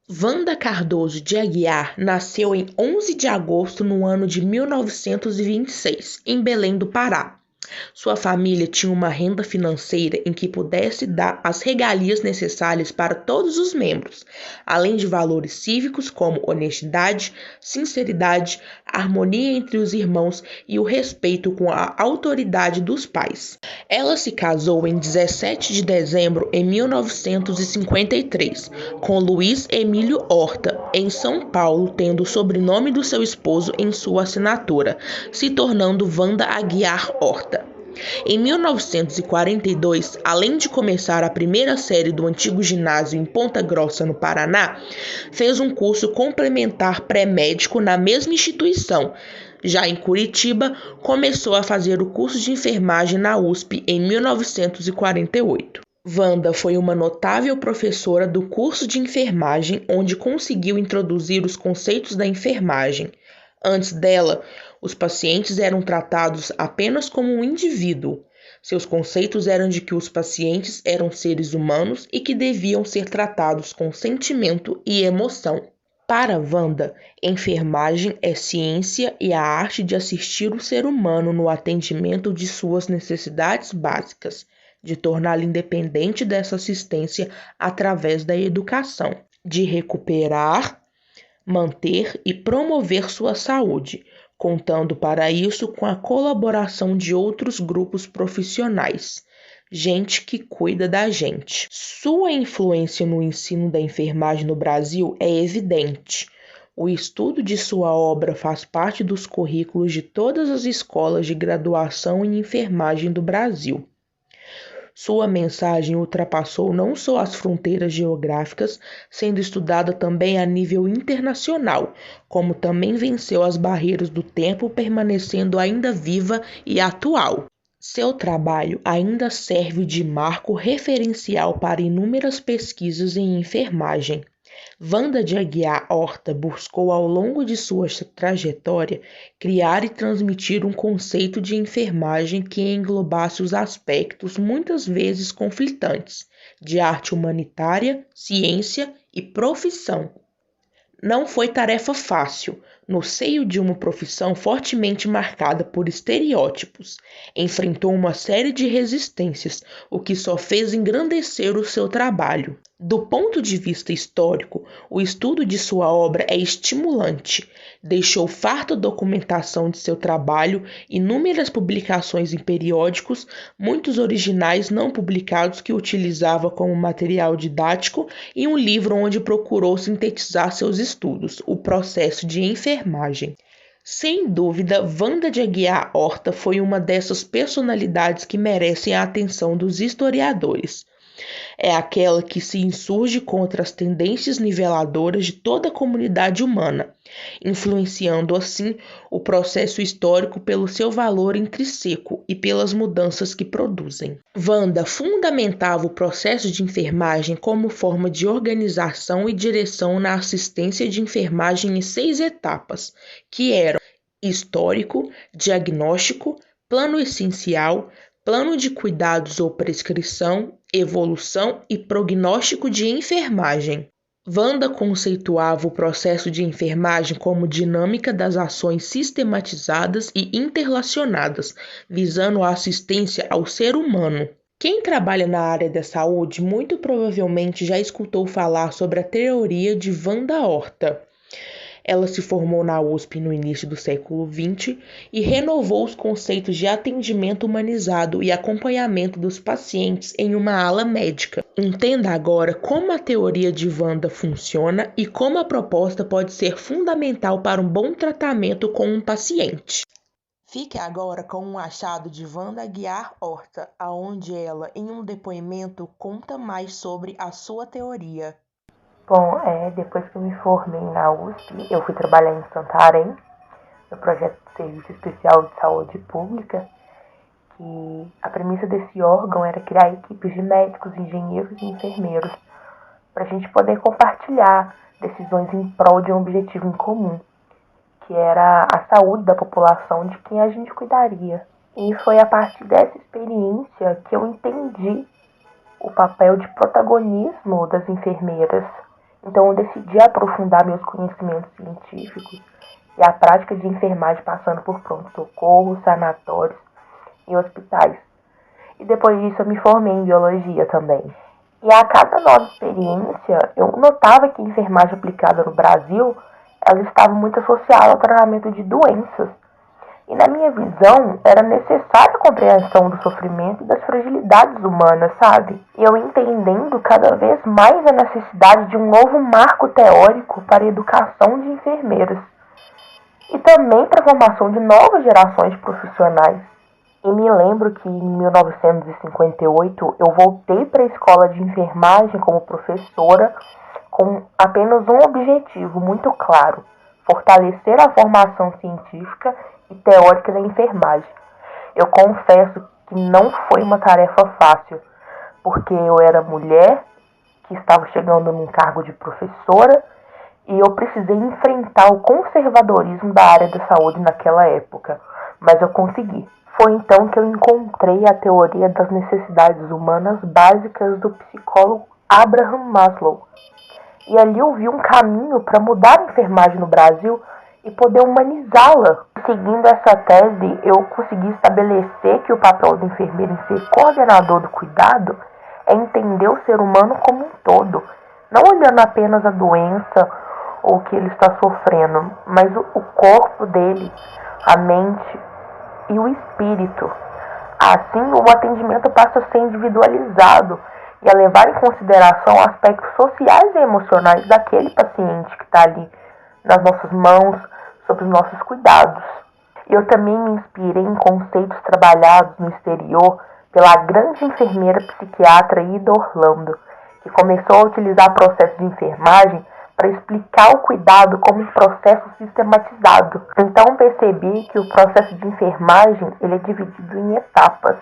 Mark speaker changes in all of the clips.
Speaker 1: Wanda Cardoso de Aguiar nasceu em 11 de agosto no ano de 1926, em Belém do Pará. Sua família tinha uma renda financeira em que pudesse dar as regalias necessárias para todos os membros, além de valores cívicos como honestidade, sinceridade, harmonia entre os irmãos e o respeito com a autoridade dos pais. Ela se casou em 17 de dezembro de 1953 com Luiz Emílio Horta, em São Paulo, tendo o sobrenome do seu esposo em sua assinatura, se tornando Wanda Aguiar Horta. Em 1942, além de começar a primeira série do antigo ginásio em Ponta Grossa, no Paraná, fez um curso complementar pré-médico na mesma instituição. Já em Curitiba, começou a fazer o curso de enfermagem na USP em 1948. Wanda foi uma notável professora do curso de enfermagem, onde conseguiu introduzir os conceitos da enfermagem. Antes dela, os pacientes eram tratados apenas como um indivíduo. Seus conceitos eram de que os pacientes eram seres humanos e que deviam ser tratados com sentimento e emoção. Para Wanda, enfermagem é ciência e a arte de assistir o ser humano no atendimento de suas necessidades básicas, de torná-lo independente dessa assistência através da educação, de recuperar, manter e promover sua saúde, contando para isso com a colaboração de outros grupos profissionais, gente que cuida da gente. Sua influência no ensino da enfermagem no Brasil é evidente. O estudo de sua obra faz parte dos currículos de todas as escolas de graduação em enfermagem do Brasil. Sua mensagem ultrapassou não só as fronteiras geográficas, sendo estudada também a nível internacional, como também venceu as barreiras do tempo, permanecendo ainda viva e atual. Seu trabalho ainda serve de marco referencial para inúmeras pesquisas em enfermagem. Wanda de Aguiar Horta buscou ao longo de sua trajetória criar e transmitir um conceito de enfermagem que englobasse os aspectos muitas vezes conflitantes de arte humanitária, ciência e profissão. Não foi tarefa fácil, no seio de uma profissão fortemente marcada por estereótipos. Enfrentou uma série de resistências, o que só fez engrandecer o seu trabalho. Do ponto de vista histórico, o estudo de sua obra é estimulante. Deixou farta documentação de seu trabalho, inúmeras publicações em periódicos, muitos originais não publicados que utilizava como material didático e um livro onde procurou sintetizar seus estudos, O Processo de Enfermagem. Sem dúvida, Wanda de Aguiar Horta foi uma dessas personalidades que merecem a atenção dos historiadores. É aquela que se insurge contra as tendências niveladoras de toda a comunidade humana, influenciando assim o processo histórico pelo seu valor intrínseco e pelas mudanças que produzem. Wanda fundamentava o processo de enfermagem como forma de organização e direção na assistência de enfermagem em 6 etapas, que eram histórico, diagnóstico, plano essencial, plano de cuidados ou prescrição, evolução e prognóstico de enfermagem. Wanda conceituava o processo de enfermagem como dinâmica das ações sistematizadas e interrelacionadas, visando a assistência ao ser humano. Quem trabalha na área da saúde muito provavelmente já escutou falar sobre a teoria de Wanda Horta. Ela se formou na USP no início do século XX e renovou os conceitos de atendimento humanizado e acompanhamento dos pacientes em uma ala médica. Entenda agora como a teoria de Wanda funciona e como a proposta pode ser fundamental para um bom tratamento com um paciente. Fique agora com um achado de Wanda Aguiar Horta, aonde ela, em um depoimento, conta mais sobre a sua teoria.
Speaker 2: Bom, depois que eu me formei na USP, eu fui trabalhar em Santarém, no projeto de Serviço Especial de Saúde Pública, que a premissa desse órgão era criar equipes de médicos, engenheiros e enfermeiros para a gente poder compartilhar decisões em prol de um objetivo em comum, que era a saúde da população de quem a gente cuidaria. E foi a partir dessa experiência que eu entendi o papel de protagonismo das enfermeiras Então eu decidi aprofundar meus conhecimentos científicos e a prática de enfermagem passando por pronto-socorro, sanatórios e hospitais. E depois disso eu me formei em biologia também. E a cada nova experiência, eu notava que a enfermagem aplicada no Brasil, ela estava muito associada ao tratamento de doenças. E na minha visão, era necessária a compreensão do sofrimento e das fragilidades humanas, sabe? E eu entendendo cada vez mais a necessidade de um novo marco teórico para a educação de enfermeiras. E também para a formação de novas gerações de profissionais. E me lembro que em 1958 eu voltei para a escola de enfermagem como professora com apenas um objetivo muito claro: fortalecer a formação científica e teórica da enfermagem. Eu confesso que não foi uma tarefa fácil, porque eu era mulher, que estava chegando num cargo de professora, e eu precisei enfrentar o conservadorismo da área da saúde naquela época, mas eu consegui. Foi então que eu encontrei a teoria das necessidades humanas básicas do psicólogo Abraham Maslow. E ali eu vi um caminho para mudar a enfermagem no Brasil e poder humanizá-la. Seguindo essa tese, eu consegui estabelecer que o papel do enfermeiro em ser coordenador do cuidado é entender o ser humano como um todo, não olhando apenas a doença ou o que ele está sofrendo, mas o corpo dele, a mente e o espírito. Assim, o atendimento passa a ser individualizado e a levar em consideração aspectos sociais e emocionais daquele paciente que está ali nas nossas mãos, sob os nossos cuidados. Eu também me inspirei em conceitos trabalhados no exterior pela grande enfermeira psiquiatra Ida Orlando, que começou a utilizar processos de enfermagem para explicar o cuidado como um processo sistematizado. Então percebi que o processo de enfermagem ele é dividido em etapas: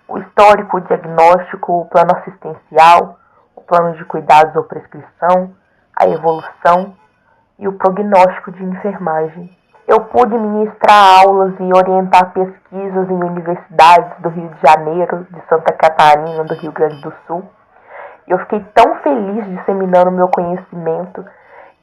Speaker 2: o histórico, o diagnóstico, o plano assistencial, o plano de cuidados ou prescrição, a evolução e o prognóstico de enfermagem. Eu pude ministrar aulas e orientar pesquisas em universidades do Rio de Janeiro, de Santa Catarina, do Rio Grande do Sul. E eu fiquei tão feliz disseminando meu conhecimento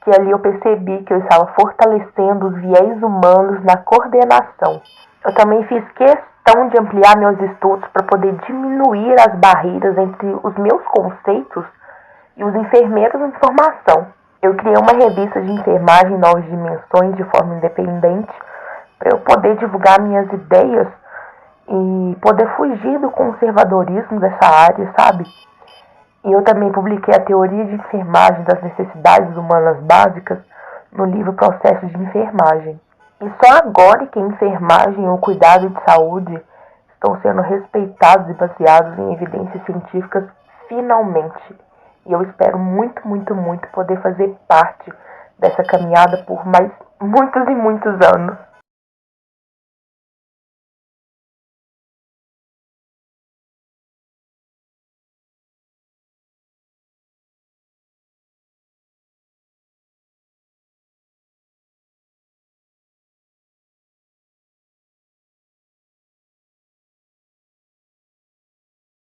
Speaker 2: que ali eu percebi que eu estava fortalecendo os viés humanos na coordenação. Eu também fiz questão de ampliar meus estudos para poder diminuir as barreiras entre os meus conceitos e os enfermeiros em formação. Eu criei uma revista de enfermagem em Novas Dimensões de forma independente para eu poder divulgar minhas ideias e poder fugir do conservadorismo dessa área, sabe? E eu também publiquei a teoria de enfermagem das necessidades humanas básicas no livro Processos de Enfermagem. E só agora que a enfermagem e o cuidado de saúde estão sendo respeitados e baseados em evidências científicas finalmente. E eu espero muito, muito, muito poder fazer parte dessa caminhada por mais muitos e muitos anos.